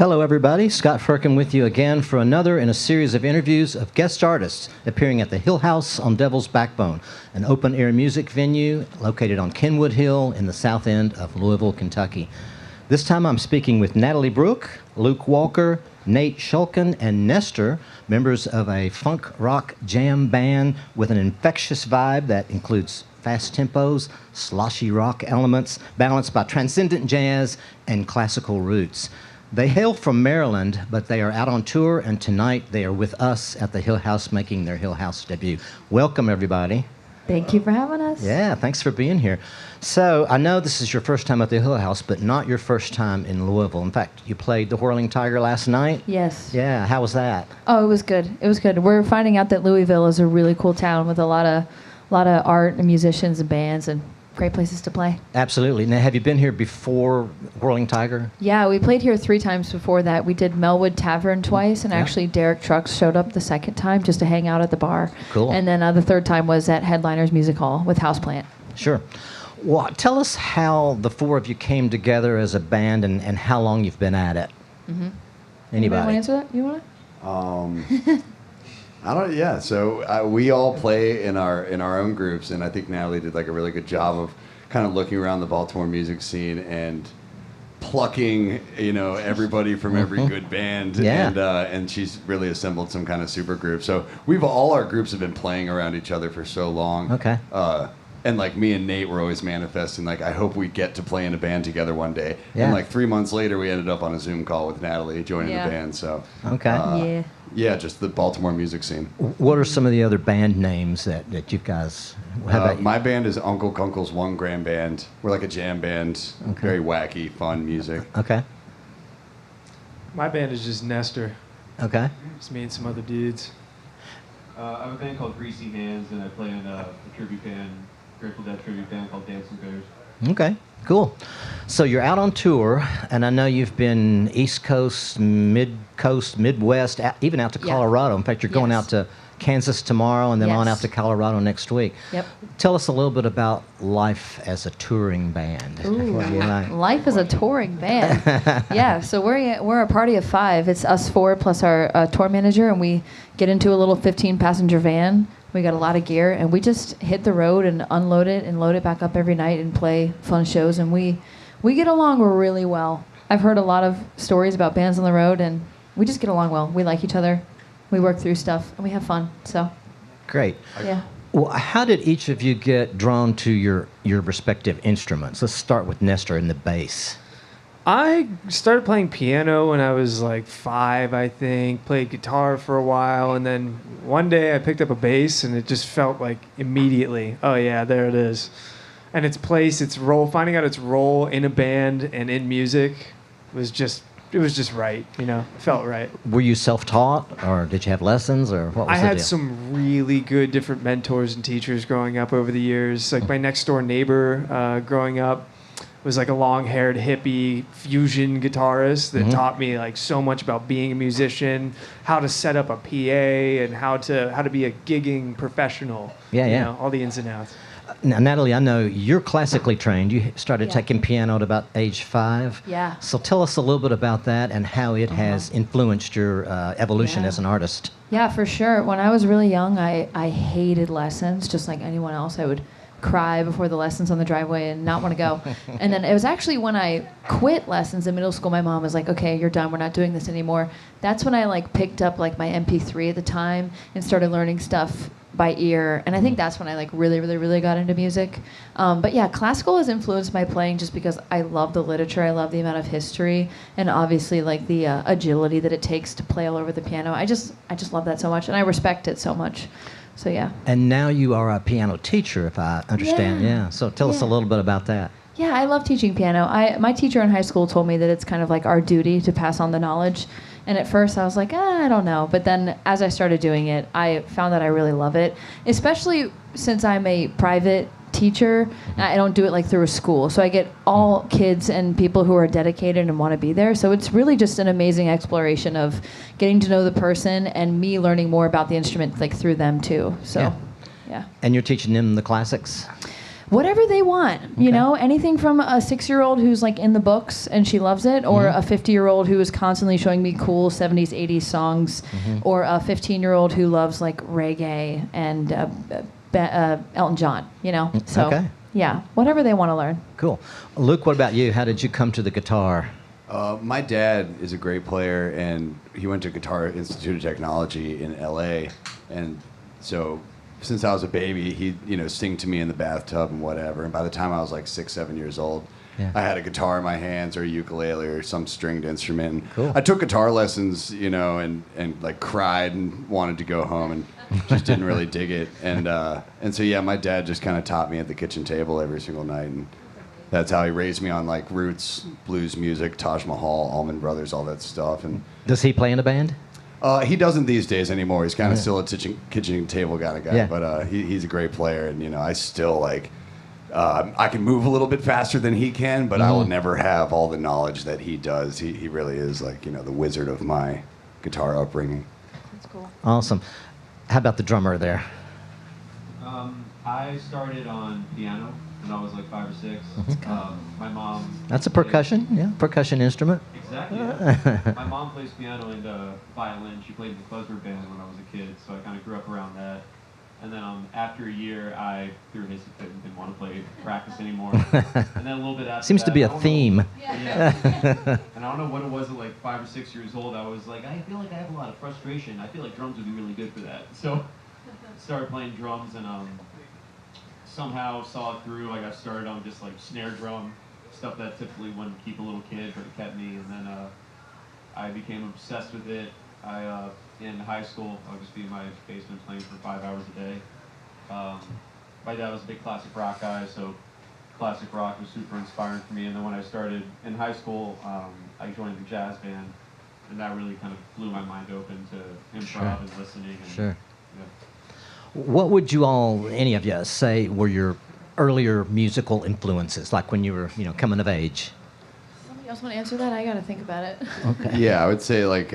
Hello, everybody. Scott Furkin with you again for another in a series of interviews of guest artists appearing at the Hill House on Devil's Backbone, an open-air music venue located on Kenwood Hill in the south end of Louisville, Kentucky. This time I'm speaking with Natalie Brooke, Luke Walker, Nate Shulkin, and Nestor, members of a funk rock jam band with an infectious vibe that includes fast tempos, sloshy rock elements, balanced by transcendent jazz and classical roots. They hail from Maryland, but they are out on tour, and tonight they are with us at the Hill House making their Hill House debut. Welcome, everybody. Thank you for having us. Yeah, thanks for being here. So, I know this is your first time at the Hill House, but not your first time in Louisville. In fact, you played the Whirling Tiger last night? Yes. Yeah, how was that? Oh, it was good. It was good. We're finding out that Louisville is a really cool town with a lot of art and musicians and bands and great places to play. Absolutely. Now, have you been here before Whirling Tiger? Yeah, we played here 3 times before that. We did Melwood Tavern twice, and actually Derek Trucks showed up the second time just to hang out at the bar. Cool. And then the third time was at Headliners Music Hall with Houseplant. Sure. Well, tell us how the 4 of you came together as a band and how long you've been at it. Mm-hmm. Anybody? Want to answer that? You want to? I don't. Yeah. So we all play in our own groups, and I think Natalie did like a really good job of kind of looking around the Baltimore music scene and plucking, everybody from every good band. Yeah. And she's really assembled some kind of super group. So all our groups have been playing around each other for so long. Okay. And like me and Nate were always manifesting, like, I hope we get to play in a band together one day. Yeah. And like 3 months later, we ended up on a Zoom call with Natalie joining the band. So. Okay. Yeah, just the Baltimore music scene. What are some of the other band names that you guys have? My band is Uncle Kunkel's One Grand Band. We're like a jam band, very wacky, fun music. Okay. My band is just Nestor. Okay. Just me and some other dudes. I have a band called Greasy Hands, and I play in a tribute band, Grateful Dead tribute band called Dancing Bears. Okay, cool. So you're out on tour, and I know you've been East Coast, Mid-Coast, Midwest, even out to Colorado. In fact, you're going out to Kansas tomorrow and then on out to Colorado next week. Yep. Tell us a little bit about life as a touring band. Ooh, life as a touring band. Yeah, so we're a party of 5. It's us 4 plus our tour manager, and we get into a little 15-passenger van. We got a lot of gear, and we just hit the road and unload it and load it back up every night and play fun shows, and we get along really well. I've heard a lot of stories about bands on the road, and we just get along well. We like each other. We work through stuff, and we have fun, so. Great. Yeah. Well, how did each of you get drawn to your respective instruments? Let's start with Nestor and the bass. I started playing piano when I was like 5, I think. Played guitar for a while, and then one day I picked up a bass, and it just felt like immediately, oh yeah, there it is. And its place, its role, finding out its role in a band and in music was just right, It felt right. Were you self-taught, or did you have lessons, or what was I the had deal? some really good different mentors and teachers growing up over the years. Like my next door neighbor growing up was like a long-haired hippie fusion guitarist that taught me like so much about being a musician, how to set up a PA, and how to be a gigging professional. All the ins and outs. Now, Natalie, I know you're classically trained. You started taking piano at about age 5. Yeah. So tell us a little bit about that and how it has influenced your evolution as an artist. Yeah, for sure. When I was really young, I hated lessons, just like anyone else. I would cry before the lessons on the driveway and not want to go. And then it was actually when I quit lessons in middle school, my mom was like, okay, you're done. We're not doing this anymore. That's when I picked up my MP3 at the time and started learning stuff by ear. And I think that's when I really got into music. But yeah, classical has influenced my playing just because I love the literature. I love the amount of history and obviously the agility that it takes to play all over the piano. I just love that so much, and I respect it so much. So yeah. And now you are a piano teacher, if I understand. Yeah. So tell us a little bit about that. Yeah, I love teaching piano. My teacher in high school told me that it's kind of like our duty to pass on the knowledge. And at first I was like, I don't know. But then as I started doing it, I found that I really love it, especially since I'm a private teacher. I don't do it through a school. So I get all kids and people who are dedicated and want to be there. So it's really just an amazing exploration of getting to know the person and me learning more about the instrument through them too. So, yeah. And you're teaching them the classics? Whatever they want, you Okay. know, anything from a 6-year-old who's like in the books and she loves it, or a 50-year-old who is constantly showing me cool 70s, 80s songs, or a 15-year-old who loves like reggae and Elton John, you know. So, Okay. yeah, whatever they want to learn. Cool. Luke, what about you? How did you come to the guitar? My dad is a great player, and he went to Guitar Institute of Technology in L.A. And so, since I was a baby, he'd sing to me in the bathtub and whatever. And by the time I was like 6, 7 years old, Yeah. I had a guitar in my hands or a ukulele or some stringed instrument. Cool. I took guitar lessons, and like cried and wanted to go home and just didn't really dig it. And so yeah, my dad just kind of taught me at the kitchen table every single night, and that's how he raised me on like roots, blues music, Taj Mahal, Allman Brothers, all that stuff. And Does he play in a band? he doesn't these days anymore. He's kind of still a kitchen table kind of guy, Yeah. but he's a great player, and I still like. I can move a little bit faster than he can, but I will never have all the knowledge that he does. He really is like the wizard of my guitar upbringing. That's cool. Awesome. How about the drummer there? I started on piano when I was like 5 or 6. My mom. That's a percussion, percussion instrument. Exactly. Yeah. My mom plays piano and violin. She played in the Klezmer band when I was a kid, so I kind of grew up around that. And then after a year, I threw a hissy fit and didn't want to practice anymore. And then a little bit after Seems that, to be I a don't know- theme. Yeah. And I don't know what it was at like 5 or 6 years old. I was like, I feel like I have a lot of frustration. I feel like drums would be really good for that. So started playing drums and somehow saw it through. I got started on just like snare drum, stuff that typically wouldn't keep a little kid, but it kept me. And then I became obsessed with it. In high school, I would just be in my basement playing for 5 hours a day. My dad was a big classic rock guy, so classic rock was super inspiring for me. And then when I started in high school, I joined the jazz band, and that really kind of blew my mind open to improv Sure. and listening. And, Sure. Yeah. What would you all, any of you, say were your earlier musical influences, like when you were, coming of age? Somebody else want to answer that? I got to think about it. Okay. Yeah, I would say like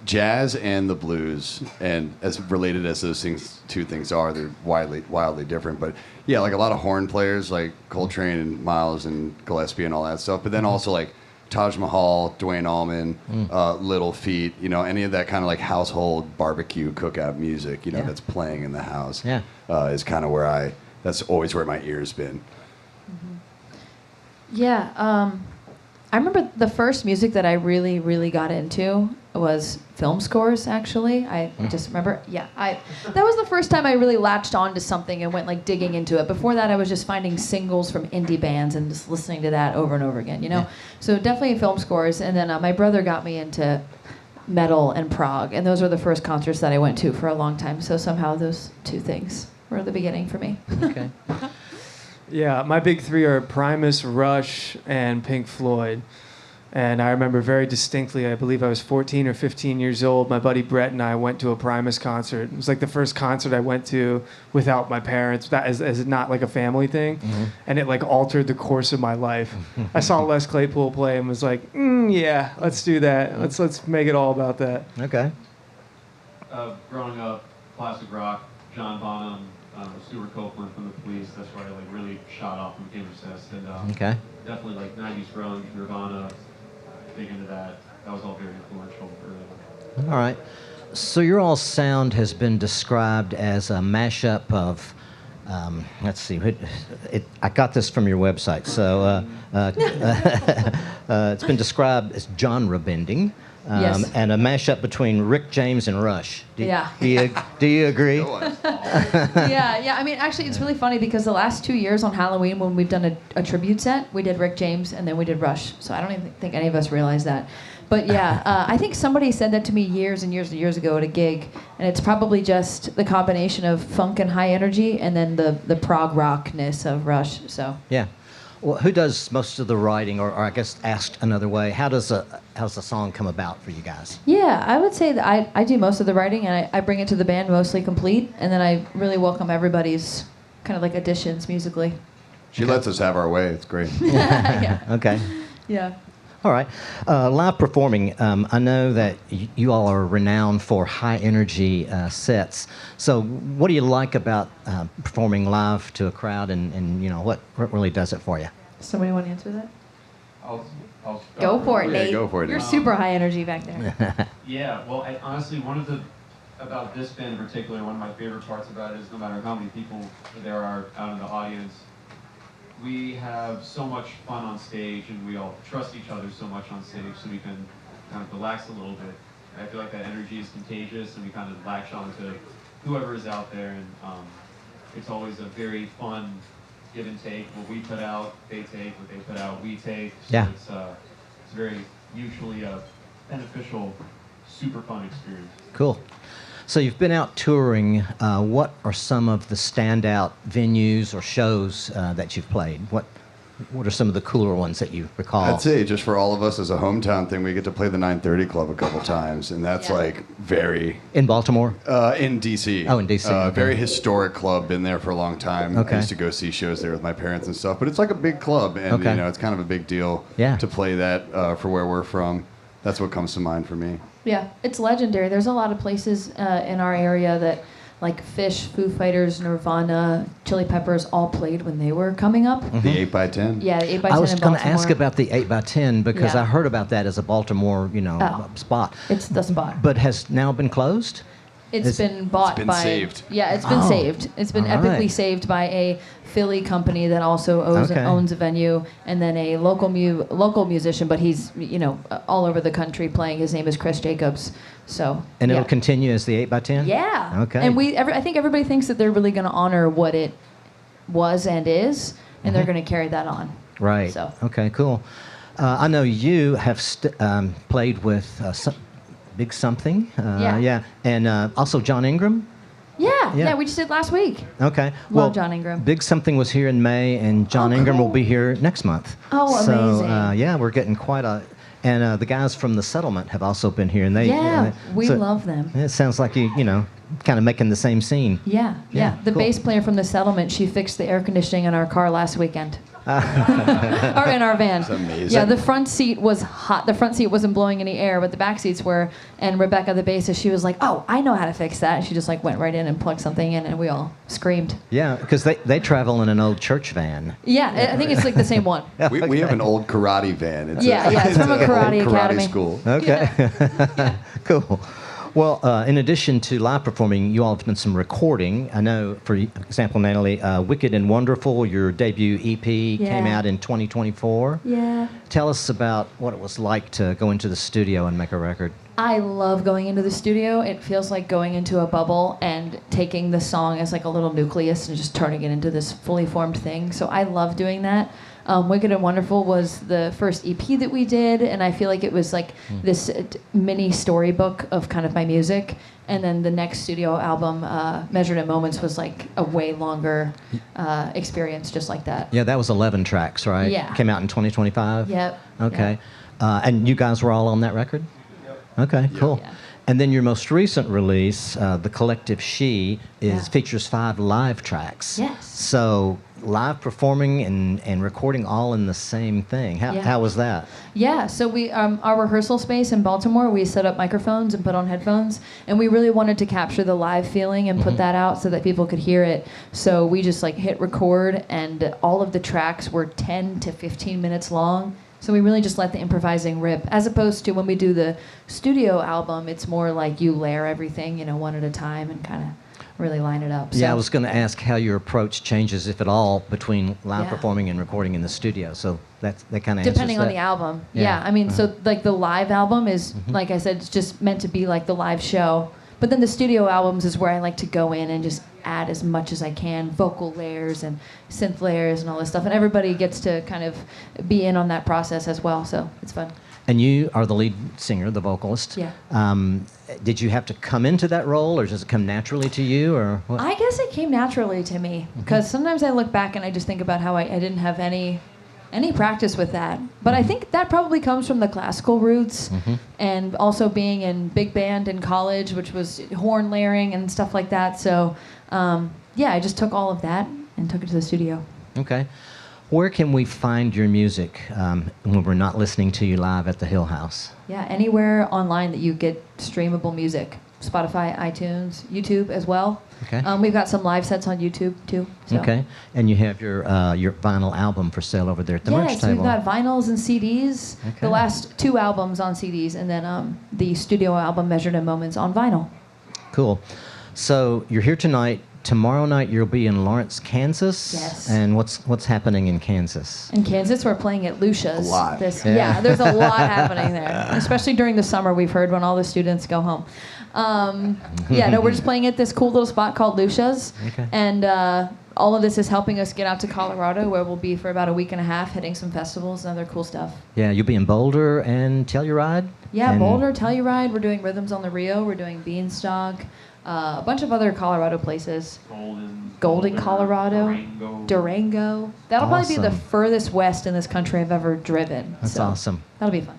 jazz and the blues, and as related as those two things are, they're wildly different. But yeah, like a lot of horn players like Coltrane and Miles and Gillespie and all that stuff. But then also like Taj Mahal, Duane Allman, Little Feat, any of that kind of like household barbecue cookout music, Yeah. that's playing in the house, Yeah. is kind of where that's always where my ear's been. Yeah, I remember the first music that I really, really got into was film scores, actually. I just remember, that was the first time I really latched on to something and went like digging into it. Before that, I was just finding singles from indie bands and just listening to that over and over again, Yeah. So definitely film scores. And then my brother got me into metal and prog, and those were the first concerts that I went to for a long time. So somehow those two things were the beginning for me. Okay. Yeah, my big three are Primus, Rush, and Pink Floyd. And I remember very distinctly, I believe I was 14 or 15 years old, my buddy Brett and I went to a Primus concert. It was like the first concert I went to without my parents, that is not like a family thing. And it like altered the course of my life. I saw Les Claypool play and was like, yeah, let's do that. Let's make it all about that. Okay. Growing up, classic rock, John Bonham, Stuart Copeland from the Police. That's where I like really shot off and became obsessed. And Okay. definitely like 90s grunge, Nirvana, big into that. That was all very influential early on. All right. So your all sound has been described as a mashup of, let's see, I got this from your website. So it's been described as genre bending. Yes. And a mashup between Rick James and Rush. Do Yeah. you agree? Yeah. I mean, actually, it's really funny because the last 2 years on Halloween, when we've done a tribute set, we did Rick James and then we did Rush. So I don't even think any of us realized that. But yeah, I think somebody said that to me years and years and years ago at a gig, and it's probably just the combination of funk and high energy, and then the prog rockness of Rush. So Yeah. Well, who does most of the writing, or I guess asked another way, how's a song come about for you guys? yeah, I would say that I do most of the writing, and I bring it to the band mostly complete, and then I really welcome everybody's kind of like additions musically. She lets us have our way. It's great. Yeah. Okay. Yeah. All right. Live performing. I know that you all are renowned for high energy sets. So, what do you like about performing live to a crowd, and what really does it for you? Somebody want to answer that? I'll Go for it, Yeah, Nate. go for it, You're Nate. super high energy back there. Yeah, well, honestly, about this band in particular, one of my favorite parts about it is no matter how many people there are out in the audience, we have so much fun on stage, and we all trust each other so much on stage, so we can kind of relax a little bit. I feel like that energy is contagious, and we kind of latch on to whoever is out there, and it's always a very fun give and take. What we put out, they take. What they put out, we take. So Yeah. It's very mutually beneficial, super fun experience. Cool. So you've been out touring. What are some of the standout venues or shows that you've played? What are some of the cooler ones that you recall? I'd say just for all of us as a hometown thing, we get to play the 930 Club a couple times, and that's Yeah. like very In Baltimore? in DC. Oh, in DC, okay. Very historic club. Been there for a long time. Okay. I used to go see shows there with my parents and stuff. But it's like a big club, and Okay. it's kind of a big deal Yeah. to play that for where we're from. That's what comes to mind for me. Yeah, it's legendary. There's a lot of places in our area that, like Fish, Foo Fighters, Nirvana, Chili Peppers, all played when they were coming up. The 8x10. Yeah, the 8x10 Mm-hmm. I was in going to Baltimore. ask about the 8x10 because Yeah. I heard about that as a Baltimore, Oh. spot. It's the spot. But has now been closed? It's been bought been by. saved. Yeah, it's been Oh, saved. It's been all epically right. saved by a Philly company that also Okay. owns a venue, and then a local musician, but he's all over the country playing. His name is Chris Jacobs. So. And yeah. it'll continue as the 8x10? Yeah. Okay. And I think everybody thinks that they're really going to honor what it was and is, and they're going to carry that on. Right. So. Okay, cool. I know you have played with Big Something. Yeah. And also John Ingram. Yeah. Yeah. Yeah. We just did last week. Okay. Love John Ingram. Big Something was here in May, and John Oh, Ingram will cool. be here next month. Oh, so, amazing. yeah, we're getting quite a... And the guys from the settlement have also been here, and they... Yeah, we so love them. It sounds like you kind of making the same scene. Yeah, Yeah, yeah. The cool. bass player from the settlement, she fixed the air conditioning in our car last weekend. Or in our van. That's amazing. Yeah, the front seat was hot. The front seat wasn't blowing any air, but the back seats were. And Rebecca, the bassist, she was like, "Oh, I know how to fix that." She just went right in and plugged something in, and we all screamed. Yeah, because they travel in an old church van. Yeah, I think it's the same one. We have an old karate van. It's It's from a an old karate academy. school. Okay. Cool. Well, in addition to live performing, you all have done some recording. I know, for example, Natalie, Wicked and Wonderful, your debut EP, came Yeah. out in 2024. Yeah. Tell us about what it was like to go into the studio and make a record. I love going into the studio. It feels like going into a bubble and taking the song as like a little nucleus and just turning it into this fully formed thing. So I love doing that. Wicked and Wonderful was the first EP that we did, and I feel like it was like this mini storybook of kind of my music. And then the next studio album, Measured in Moments, was like a way longer experience, just like that. Yeah, that was 11 tracks, right? Yeah. Came out in 2025? Yep. Okay. And you guys were all on that record? Okay, cool. Yeah. And then your most recent release, The Collective She, features 5 live tracks. Yes. So live performing and recording all in the same thing. How was that? Yeah, so we our rehearsal space in Baltimore, we set up microphones and put on headphones, and we really wanted to capture the live feeling and put that out so that people could hear it. So we just hit record, and all of the tracks were 10 to 15 minutes long. So we really just let the improvising rip, as opposed to when we do the studio album, it's more like you layer everything, one at a time and kind of really line it up. Yeah, So- I was going to ask how your approach changes, if at all, between live Yeah. performing and recording in the studio. So that kind of Depending on that. the album. Yeah. Yeah, I mean, so the live album is, like I said, it's just meant to be like the live show. But then the studio albums is where I like to go in and just add as much as I can, vocal layers and synth layers and all this stuff. And everybody gets to kind of be in on that process as well, so it's fun. And you are the lead singer, the vocalist. Yeah. Did you have to come into that role, or does it come naturally to you, or what? I guess it came naturally to me, because sometimes I look back and I just think about how I didn't have any practice with that. But I think that probably comes from the classical roots, and also being in big band in college, which was horn layering and stuff like that. So, I just took all of that and took it to the studio. Okay. Where can we find your music when we're not listening to you live at the Hill House? Yeah, anywhere online that you get streamable music. Spotify, iTunes, YouTube as well. Okay. We've got some live sets on YouTube too. So. Okay. And you have your vinyl album for sale over there at the merch Yes, table. we've got vinyls and CDs. Okay. The last 2 albums on CDs, and then the studio album Measured in Moments on vinyl. Cool. So you're here tonight. Tomorrow night you'll be in Lawrence, Kansas. Yes. And what's happening in Kansas? In Kansas, we're playing at Lucia's. A lot. Yeah, there's a lot happening there, especially during the summer. We've heard when all the students go home. We're just playing at this cool little spot called Lucia's, Okay. and all of this is helping us get out to Colorado, where we'll be for about a week and a half, hitting some festivals and other cool stuff. Yeah, you'll be in Boulder and Telluride. Yeah, and Boulder, Telluride. We're doing Rhythms on the Rio. We're doing Beanstalk. A bunch of other Colorado places. Golden, Golden, Colorado. Durango. That'll probably be the Awesome. furthest west in this country I've ever driven. That's so awesome. That'll be fun.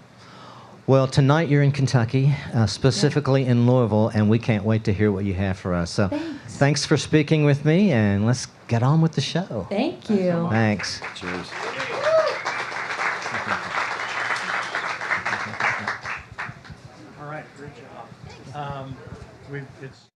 Well, tonight you're in Kentucky, specifically in Louisville, and we can't wait to hear what you have for us. So thanks for speaking with me, and let's get on with the show. Thank you. Thanks. Cheers. All right, great job. It's